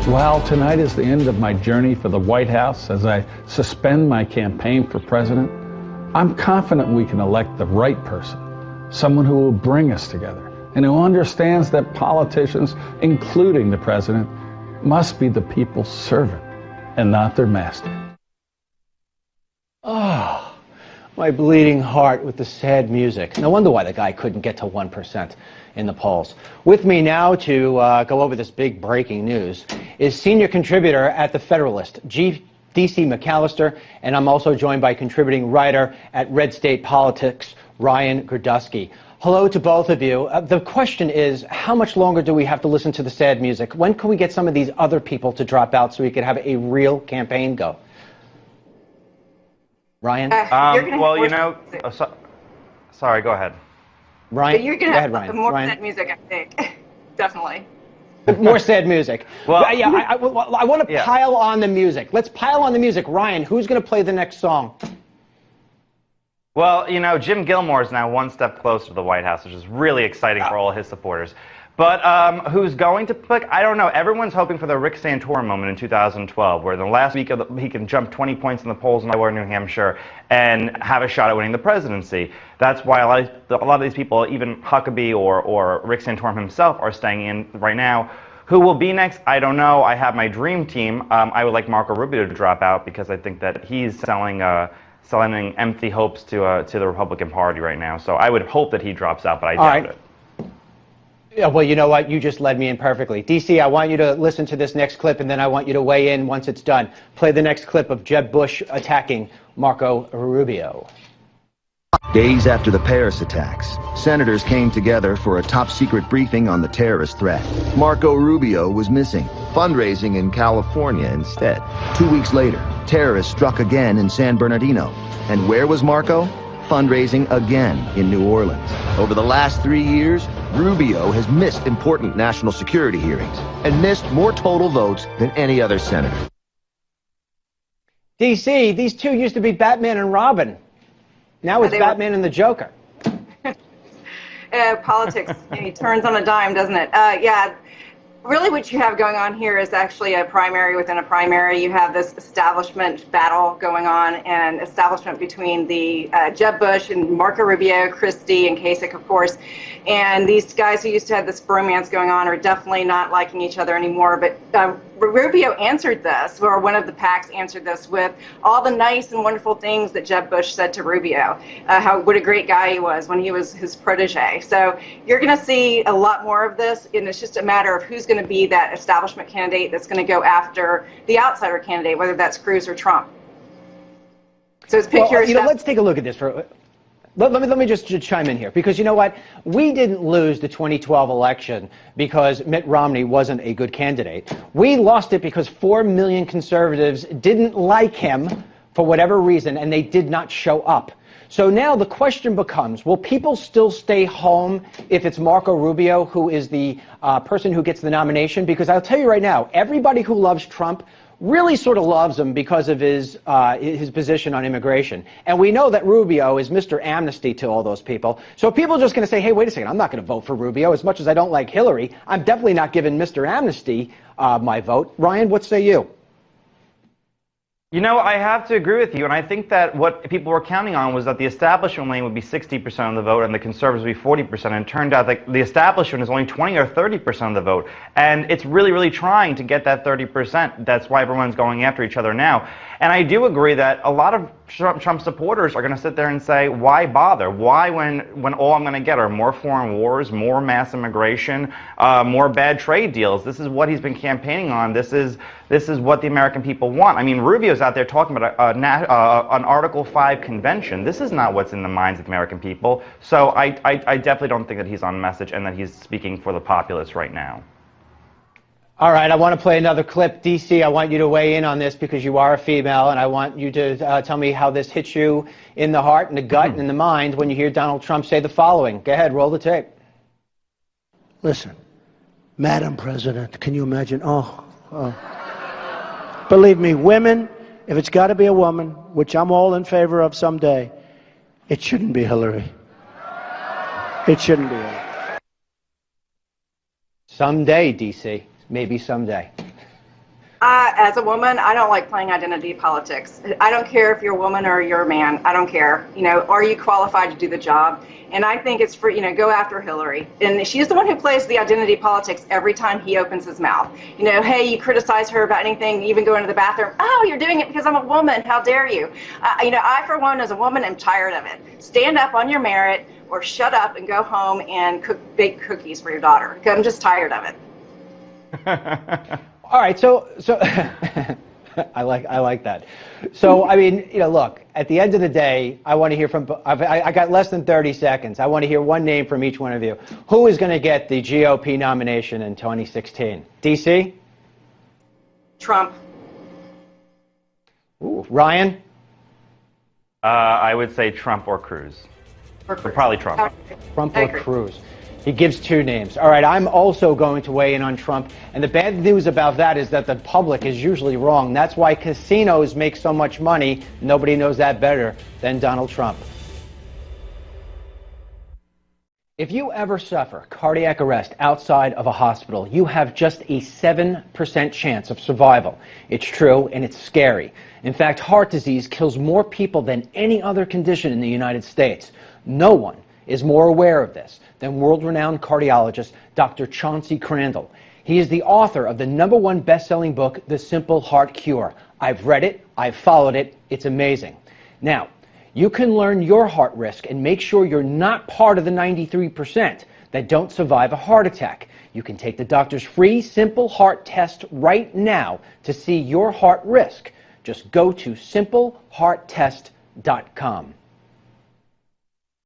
While tonight is the end of my journey for the White House as I suspend my campaign for president, I'm confident we can elect the right person, someone who will bring us together and who understands that politicians, including the president, must be the people's servant and not their master. Oh, my bleeding heart with the sad music. No wonder why the guy couldn't get to 1% in the polls. With me now to go over this big breaking news is senior contributor at the Federalist, D.C. McAllister, and I'm also joined by contributing writer at Red State Politics, Ryan Girdusky. Hello to both of you. The question is, how much longer do we have to listen to the sad music? When can we get some of these other people to drop out so we could have a real campaign go? Ryan? Well, you know, sorry, go ahead. Ryan? You're going to have Ryan. more sad music, I think. Definitely. More sad music. Well, yeah, I want to pile on the music. Let's pile on the music. Ryan, who's going to play the next song? Well, you know, Jim Gilmore is now one step closer to the White House, which is really exciting for all his supporters. But who's going to pick? I don't know. Everyone's hoping for the Rick Santorum moment in 2012, where in the last week of he can jump 20 points in the polls in Iowa, New Hampshire, and have a shot at winning the presidency. That's why a lot of these people, even Huckabee or Rick Santorum himself, are staying in right now. Who will be next? I don't know. I have my dream team. I would like Marco Rubio to drop out because I think that he's selling empty hopes to the Republican Party right now. So I would hope that he drops out, but I doubt it. Yeah, well, you know what? You just led me in perfectly. DC, I want you to listen to this next clip, and then I want you to weigh in once it's done. Play the next clip of Jeb Bush attacking Marco Rubio. Days after the Paris attacks, senators came together for a top-secret briefing on the terrorist threat. Marco Rubio was missing, fundraising in California instead. 2 weeks later, terrorists struck again in San Bernardino. And where was Marco? Fundraising again in New Orleans. Over the last 3 years, Rubio has missed important national security hearings and missed more total votes than any other senator. DC, these two used to be Batman and Robin. Now it's Batman and the Joker. Politics turns on a dime, doesn't it? Yeah. Really what you have going on here is actually a primary within a primary. You have this establishment battle going on, and establishment between the Jeb Bush and Marco Rubio, Christie and Kasich, of course. And these guys who used to have this bromance going on are definitely not liking each other anymore. But Rubio answered this, or one of the PACs answered this, with all the nice and wonderful things that Jeb Bush said to Rubio, what a great guy he was when he was his protege. So you're going to see a lot more of this, and it's just a matter of who's going to be that establishment candidate that's going to go after the outsider candidate, whether that's Cruz or Trump. So it's pick your. Let's take a look at this for. Let me just chime in here, because you know what? We didn't lose the 2012 election because Mitt Romney wasn't a good candidate. We lost it because 4 million conservatives didn't like him for whatever reason, and they did not show up. So now the question becomes, will people still stay home if it's Marco Rubio who is the person who gets the nomination? Because I'll tell you right now, everybody who loves Trump really sort of loves him because of his position on immigration. And we know that Rubio is Mr. Amnesty to all those people. So people are just going to say, hey, wait a second, I'm not going to vote for Rubio. As much as I don't like Hillary, I'm definitely not giving Mr. Amnesty my vote. Ryan, what say you? You know, I have to agree with you, and I think that what people were counting on was that the establishment lane would be 60% of the vote and the conservatives would be 40%, and it turned out that the establishment is only 20 or 30% of the vote, and it's really, really trying to get that 30%. That's why everyone's going after each other now. And I do agree that a lot of Trump supporters are going to sit there and say, why bother? Why, when all I'm going to get are more foreign wars, more mass immigration, more bad trade deals? This is what he's been campaigning on. This is what the American people want. I mean, Rubio's out there talking about an Article 5 convention. This is not what's in the minds of the American people. So I definitely don't think that he's on message and that he's speaking for the populace right now. All right, I want to play another clip. DC, I want you to weigh in on this because you are a female, and I want you to tell me how this hits you in the heart and the gut and in the mind when you hear Donald Trump say the following. Go ahead, roll the tape. Listen, Madam President, can you imagine? Believe me, women, if it's got to be a woman, which I'm all in favor of someday, it shouldn't be Hillary. It shouldn't be Hillary. Someday, DC. Maybe someday. As a woman, I don't like playing identity politics. I don't care if you're a woman or you're a man. I don't care. Are you qualified to do the job? And I think it's for, go after Hillary. And she's the one who plays the identity politics every time he opens his mouth. Hey, you criticize her about anything, even go into the bathroom. Oh, you're doing it because I'm a woman. How dare you? I, for one, as a woman, am tired of it. Stand up on your merit or shut up and go home and bake cookies for your daughter. I'm just tired of it. All right, so I like that. So I mean, look, at the end of the day, I want to hear from. I got less than 30 seconds. I want to hear one name from each one of you. Who is going to get the GOP nomination in 2016? D.C. Trump. Ooh, Ryan. I would say Trump or Cruz. Probably Trump. Trump or Cruz. He gives two names. All right, I'm also going to weigh in on Trump. And the bad news about that is that the public is usually wrong. That's why casinos make so much money. Nobody knows that better than Donald Trump. If you ever suffer cardiac arrest outside of a hospital, you have just a 7% chance of survival. It's true, and it's scary. In fact, heart disease kills more people than any other condition in the United States. No one is more aware of this than world-renowned cardiologist Dr. Chauncey Crandall. He is the author of the #1 best-selling book, The Simple Heart Cure. I've read it, I've followed it, it's amazing. Now, you can learn your heart risk and make sure you're not part of the 93% that don't survive a heart attack. You can take the doctor's free Simple Heart test right now to see your heart risk. Just go to simplehearttest.com.